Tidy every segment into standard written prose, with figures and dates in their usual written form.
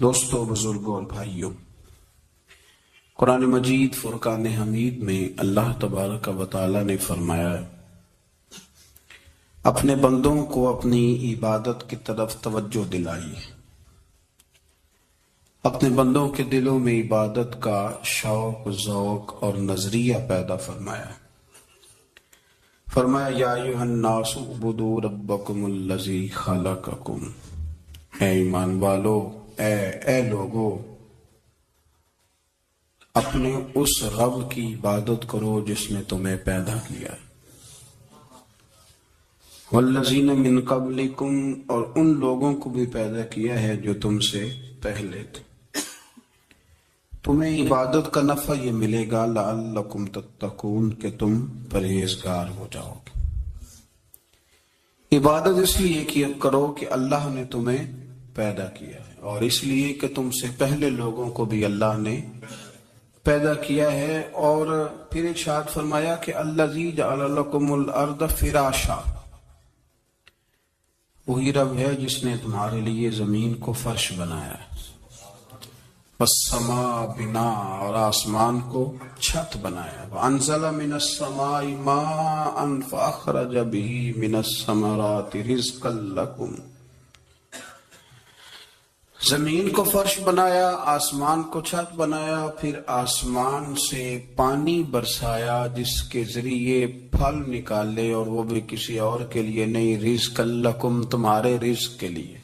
دوستو، بزرگوں اور بھائیوں، قرآن مجید فرقان حمید میں اللہ تبارک و تعالی نے فرمایا ہے اپنے بندوں کو اپنی عبادت کی طرف توجہ دلائی، اپنے بندوں کے دلوں میں عبادت کا شوق، ذوق اور نظریہ پیدا فرمایا۔ فرمایا یا ایھا الناس اعبدوا ربکم الذی خلقکم، اے ایمان والو، اے لوگو، اپنے اس رب کی عبادت کرو جس نے تمہیں پیدا کیا، والذین من قبلکم، اور ان لوگوں کو بھی پیدا کیا ہے جو تم سے پہلے تھے۔ تمہیں عبادت کا نفع یہ ملے گا لعلکم تتقون، کہ تم پرہیزگار ہو جاؤ گے۔ عبادت اس لیے کیا کرو کہ اللہ نے تمہیں پیدا کیا ہے، اور اس لیے کہ تم سے پہلے لوگوں کو بھی اللہ نے پیدا کیا ہے۔ اور پھر ارشاد فرمایا کہ الذی جعل لکم الارض فراشا، وہی رب ہے جس نے تمہارے لیے زمین کو فرش بنایا ہے، والسماء بناء، اور آسمان کو چھت بنایا، وانزل من السماء ماء فاخرج به من الثمرات رزقا لکم، زمین کو فرش بنایا، آسمان کو چھت بنایا، پھر آسمان سے پانی برسایا جس کے ذریعے پھل نکالے، اور وہ بھی کسی اور کے لیے نہیں، رزقا لکم، تمہارے رزق کے لیے،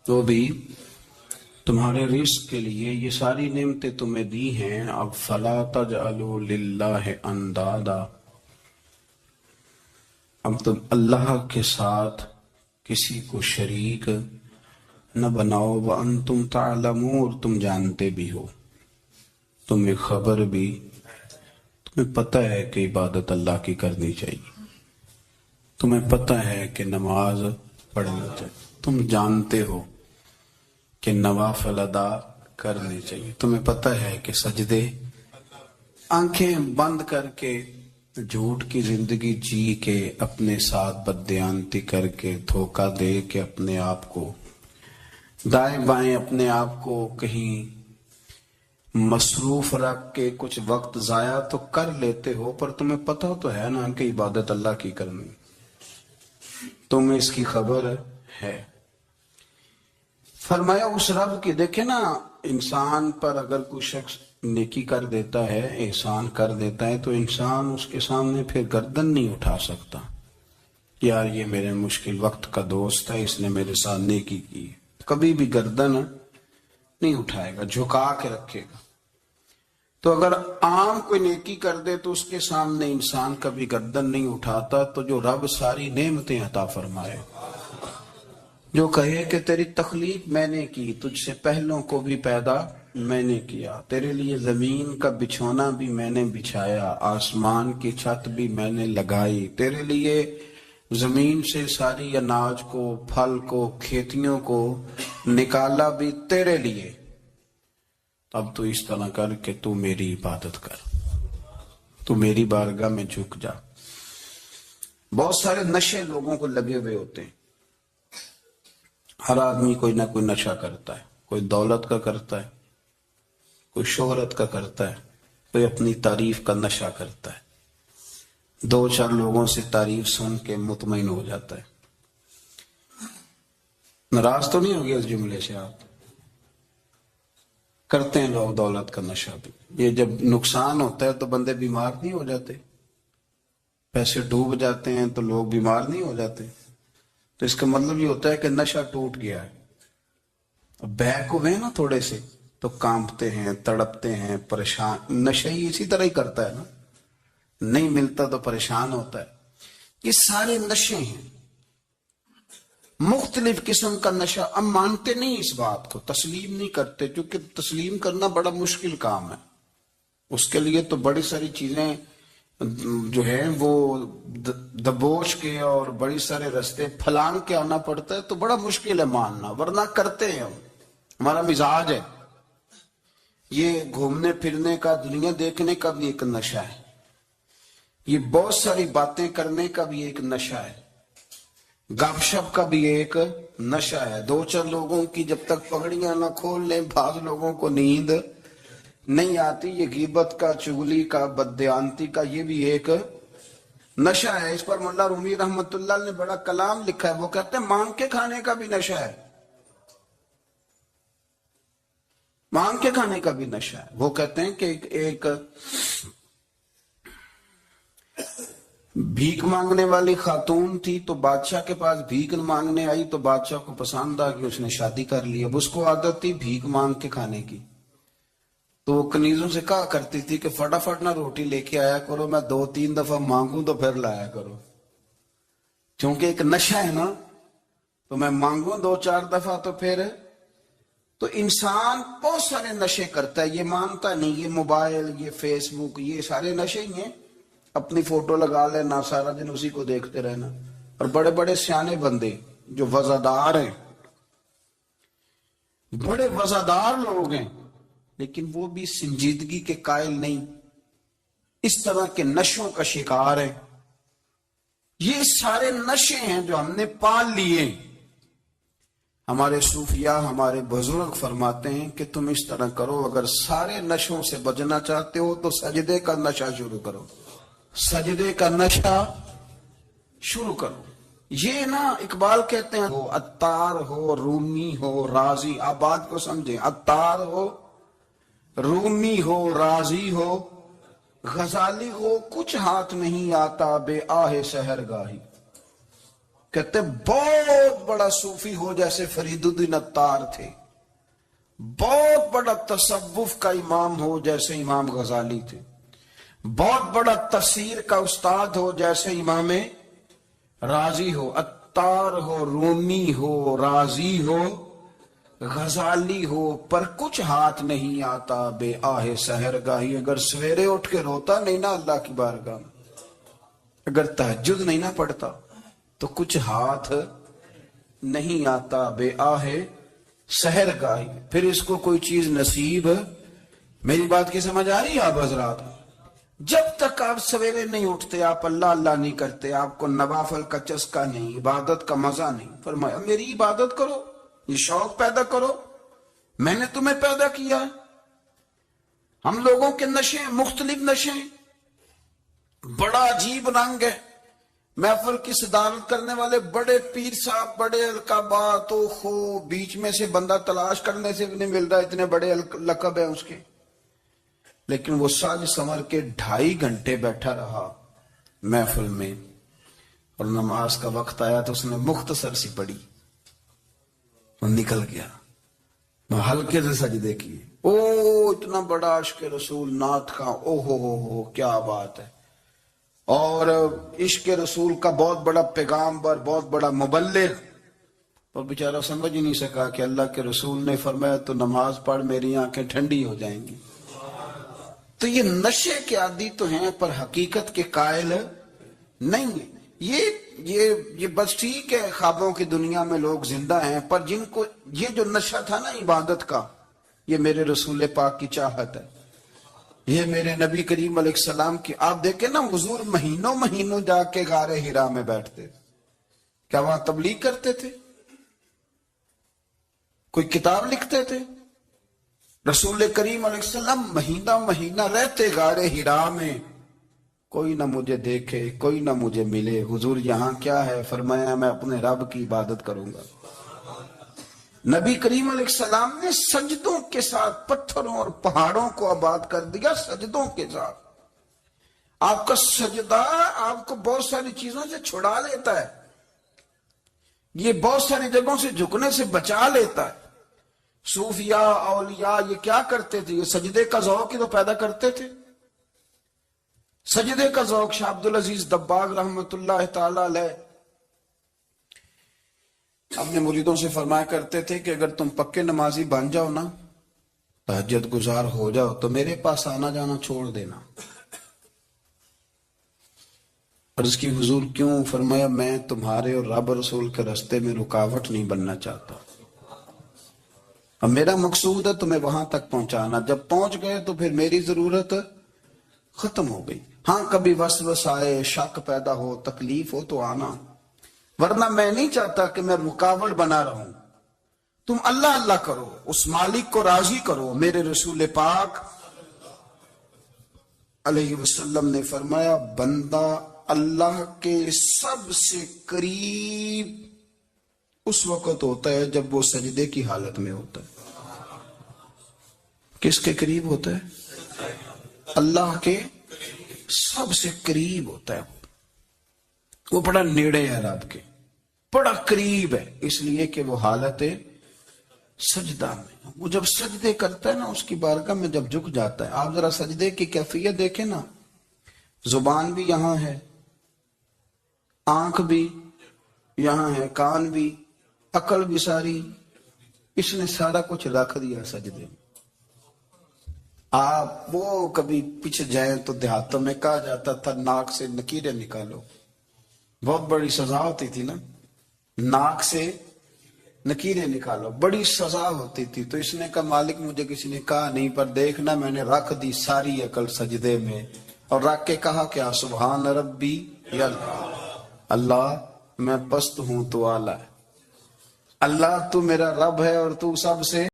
وہ بھی تمہارے رزق کے لیے۔ یہ ساری نعمتیں تمہیں دی ہیں، اب فلا تجعلوا للہ اندادا، اب تم اللہ کے ساتھ کسی کو شریک نہ بناؤ، وانتم تعلمون، تم جانتے بھی ہو، تمہیں خبر بھی، تمہیں پتہ ہے کہ عبادت اللہ کی کرنی چاہیے، تمہیں پتہ ہے کہ نماز پڑھنی چاہیے، تم جانتے ہو کہ نوافل ادا کرنی چاہیے، تمہیں پتہ ہے کہ سجدے آنکھیں بند کر کے، جھوٹ کی زندگی جی کے، اپنے ساتھ بددیانتی کر کے، دھوکہ دے کے، اپنے آپ کو دائیں بائیں، اپنے آپ کو کہیں مصروف رکھ کے کچھ وقت ضائع تو کر لیتے ہو، پر تمہیں پتہ تو ہے نا کہ عبادت اللہ کی کرنی، تمہیں اس کی خبر ہے۔ فرمایا اس رب کی، دیکھیں نا، انسان پر اگر کوئی شخص نیکی کر دیتا ہے، احسان کر دیتا ہے، تو انسان اس کے سامنے پھر گردن نہیں اٹھا سکتا، یار یہ میرے مشکل وقت کا دوست ہے، اس نے میرے ساتھ نیکی کی، کبھی بھی گردن نہیں اٹھائے گا، جھکا کے رکھے گا۔ تو اگر عام کوئی نیکی کر دے تو اس کے سامنے انسان کبھی گردن نہیں اٹھاتا، تو جو رب ساری نعمتیں عطا فرمائے، جو کہے کہ تیری تخلیق میں نے کی، تجھ سے پہلوں کو بھی پیدا میں نے کیا، تیرے لیے زمین کا بچھونا بھی میں نے بچھایا، آسمان کی چھت بھی میں نے لگائی، تیرے لیے زمین سے ساری اناج کو، پھل کو، کھیتیوں کو نکالا بھی تیرے لیے، اب تو اس طرح کر کہ تو میری عبادت کر، تو میری بارگاہ میں جھک جا۔ بہت سارے نشے لوگوں کو لگے ہوئے ہوتے ہیں، ہر آدمی کوئی نہ کوئی نشہ کرتا ہے، کوئی دولت کا کرتا ہے، کوئی شہرت کا کرتا ہے، کوئی اپنی تعریف کا نشہ کرتا ہے، دو چار لوگوں سے تعریف سن کے مطمئن ہو جاتا ہے۔ ناراض تو نہیں ہو گیا اس جملے سے آپ؟ کرتے ہیں لوگ دولت کا نشہ بھی، یہ جب نقصان ہوتا ہے تو بندے بیمار نہیں ہو جاتے، پیسے ڈوب جاتے ہیں تو لوگ بیمار نہیں ہو جاتے، تو اس کا مطلب یہ ہوتا ہے کہ نشہ ٹوٹ گیا ہے۔ اب بیک ہوئے نا تھوڑے سے تو کانپتے ہیں، تڑپتے ہیں، پریشان، نشہ ہی اسی طرح ہی کرتا ہے نا، نہیں ملتا تو پریشان ہوتا ہے۔ یہ سارے نشے ہیں، مختلف قسم کا نشہ۔ اب مانتے نہیں اس بات کو، تسلیم نہیں کرتے، کیونکہ تسلیم کرنا بڑا مشکل کام ہے، اس کے لیے تو بڑی ساری چیزیں جو ہے وہ دبوچ کے اور بڑی سارے رستے پھلانگ کے آنا پڑتا ہے، تو بڑا مشکل ہے ماننا، ورنہ کرتے ہیں ہم، ہمارا مزاج ہے۔ یہ گھومنے پھرنے کا، دنیا دیکھنے کا بھی ایک نشہ ہے، یہ بہت ساری باتیں کرنے کا بھی ایک نشہ ہے، گپ شپ کا بھی ایک نشہ ہے. دو چار لوگوں کی جب تک پگڑیاں نہ کھول لیں بعض لوگوں کو نیند نہیں آتی. یہ غیبت کا، چغلی کا، بددیانتی کا یہ بھی ایک نشہ ہے. اس پر مولا رومی رحمت اللہ نے بڑا کلام لکھا ہے. وہ کہتے ہیں مانگ کے کھانے کا بھی نشہ ہے، مانگ کے کھانے کا بھی نشہ ہے. وہ کہتے ہیں کہ ایک بھیک مانگنے والی خاتون تھی تو بادشاہ کے پاس بھیک مانگنے آئی تو بادشاہ کو پسند آ گئی، اس نے شادی کر لی. اب اس کو عادت تھی بھیک مانگ کے کھانے کی، تو وہ کنیزوں سے کہا کرتی تھی کہ فٹافٹ نہ روٹی لے کے آیا کرو، میں 2-3 دفعہ مانگوں تو پھر لایا کرو. چونکہ ایک نشہ ہے نا، تو میں مانگوں 2-4 دفعہ تو پھر. تو انسان بہت سارے نشے کرتا ہے، یہ مانتا نہیں. یہ موبائل، یہ فیس بک، یہ سارے نشے ہی ہیں. اپنی فوٹو لگا لینا، سارا دن اسی کو دیکھتے رہنا. اور بڑے بڑے سیانے بندے جو وزادار ہیں، بڑے وزادار لوگ ہیں، لیکن وہ بھی سنجیدگی کے قائل نہیں، اس طرح کے نشوں کا شکار ہے. یہ سارے نشے ہیں جو ہم نے پال لیے. ہمارے صوفیاء، ہمارے بزرگ فرماتے ہیں کہ تم اس طرح کرو، اگر سارے نشوں سے بچنا چاہتے ہو تو سجدے کا نشہ شروع کرو، سجدے کا نشہ شروع کرو. یہ نا اقبال کہتے ہیں عطار ہو، رومی ہو، رازی. آپ بات کو سمجھیں، عطار ہو، رومی ہو، رازی ہو، غزالی ہو، کچھ ہاتھ نہیں آتا بے آہ سحر گاہی. کہتے بہت بڑا صوفی ہو جیسے فرید الدین عطار تھے، بہت بڑا تصوف کا امام ہو جیسے امام غزالی تھے، بہت بڑا تفسیر کا استاد ہو جیسے امام رازی ہو. عطار ہو، رومی ہو، رازی ہو، غزالی ہو، پر کچھ ہاتھ نہیں آتا بے آہ سحر گاہی. اگر سویرے اٹھ کے روتا نہیں نا اللہ کی بارگاہ میں، اگر تہجد نہیں نہ پڑھتا تو کچھ ہاتھ نہیں آتا بے آہ سحر گاہی. پھر اس کو کوئی چیز نصیب. میری بات کی سمجھ آ رہی ہے آپ حضرات؟ جب تک آپ سویرے نہیں اٹھتے، آپ اللہ اللہ نہیں کرتے، آپ کو نوافل کا چسکا نہیں، عبادت کا مزہ نہیں. فرمایا میری عبادت کرو، یہ شوق پیدا کرو، میں نے تمہیں پیدا کیا ہے. ہم لوگوں کے نشے مختلف نشے، بڑا عجیب رنگ ہے. محفل کی صدارت کرنے والے بڑے پیر صاحب، بڑے القابات و خو، بیچ میں سے بندہ تلاش کرنے سے بھی نہیں مل رہا، اتنے بڑے لقب ہیں اس کے. لیکن وہ ساج سنور کے 2.5 گھنٹے بیٹھا رہا محفل میں، اور نماز کا وقت آیا تو اس نے مختصر سی پڑھی اور نکل گیا. ہلکے سے سجدے کیے. او اتنا بڑا عشق رسول نعت کا، او ہو کیا بات ہے. اور عشق رسول کا بہت بڑا پیغامبر، بہت بڑا مبلغ، اور بیچارہ سمجھ ہی نہیں سکا کہ اللہ کے رسول نے فرمایا تو نماز پڑھ میری آنکھیں ٹھنڈی ہو جائیں گی. تو یہ نشے کے عادی تو ہیں پر حقیقت کے قائل نہیں ہیں. یہ بس ٹھیک ہے، خوابوں کی دنیا میں لوگ زندہ ہیں، پر جن کو یہ جو نشہ تھا نا عبادت کا، یہ میرے رسول پاک کی چاہت ہے، یہ میرے نبی کریم علیہ السلام کی. آپ دیکھیں نا حضور مہینوں جا کے غار حرا میں بیٹھتے تھے. کیا وہاں تبلیغ کرتے تھے؟ کوئی کتاب لکھتے تھے؟ رسول کریم علیہ السلام مہینہ رہتے غار حرا میں. کوئی نہ مجھے دیکھے، کوئی نہ مجھے ملے. حضور یہاں کیا ہے؟ فرمایا میں اپنے رب کی عبادت کروں گا. نبی کریم علیہ السلام نے سجدوں کے ساتھ پتھروں اور پہاڑوں کو آباد کر دیا، سجدوں کے ساتھ. آپ کا سجدہ آپ کو بہت ساری چیزوں سے چھڑا لیتا ہے، یہ بہت ساری جگہوں سے جھکنے سے بچا لیتا ہے. صوفیاء، اولیاء یہ کیا کرتے تھے؟ یہ سجدے کا ذوق ہی تو پیدا کرتے تھے. سجدے کا ذوق. شاہ عبد العزیز دباغ رحمت اللہ تعالی علیہ اپنے مریدوں سے فرمایا کرتے تھے کہ اگر تم پکے نمازی بن جاؤ نا، تہجد گزار ہو جاؤ، تو میرے پاس آنا جانا چھوڑ دینا. اور اس کی حضور کیوں؟ فرمایا میں تمہارے اور رب رسول کے راستے میں رکاوٹ نہیں بننا چاہتا، اب میرا مقصود ہے تمہیں وہاں تک پہنچانا. جب پہنچ گئے تو پھر میری ضرورت ختم ہو گئی. ہاں کبھی وسوسہ آئے، شک پیدا ہو، تکلیف ہو تو آنا، ورنہ میں نہیں چاہتا کہ میں رکاوٹ بنا رہا ہوں. تم اللہ اللہ کرو، اس مالک کو راضی کرو. میرے رسول پاک علیہ وسلم نے فرمایا بندہ اللہ کے سب سے قریب اس وقت ہوتا ہے جب وہ سجدے کی حالت میں ہوتا ہے. کس کے قریب ہوتا ہے؟ اللہ کے سب سے قریب ہوتا ہے. وہ بڑا نیڑے ہے رب کے، بڑا قریب ہے، اس لیے کہ وہ حالت سجدہ میں. وہ جب سجدے کرتا ہے نا، اس کی بارگاہ میں جب جھک جاتا ہے، آپ ذرا سجدے کی کیفیت دیکھیں نا. زبان بھی یہاں ہے، آنکھ بھی یہاں ہے، کان بھی، عقل بھی ساری، اس نے سارا کچھ رکھ دیا سجدے میں. آپ وہ کبھی پیچھے جائیں تو دیہاتوں میں کہا جاتا تھا ناک سے نکیریں نکالو. بہت بڑی سزا ہوتی تھی نا، ناک سے نکیریں نکالو، بڑی سزا ہوتی تھی. تو اس نے کہا مالک مجھے کسی نے کہا نہیں، پر دیکھنا میں نے رکھ دی ساری عقل سجدے میں، اور رکھ کے کہا کیا؟ سبحان ربی یا اللہ میں پست ہوں تو اعلیٰ ہے. اللہ تو میرا رب ہے اور تو سب سے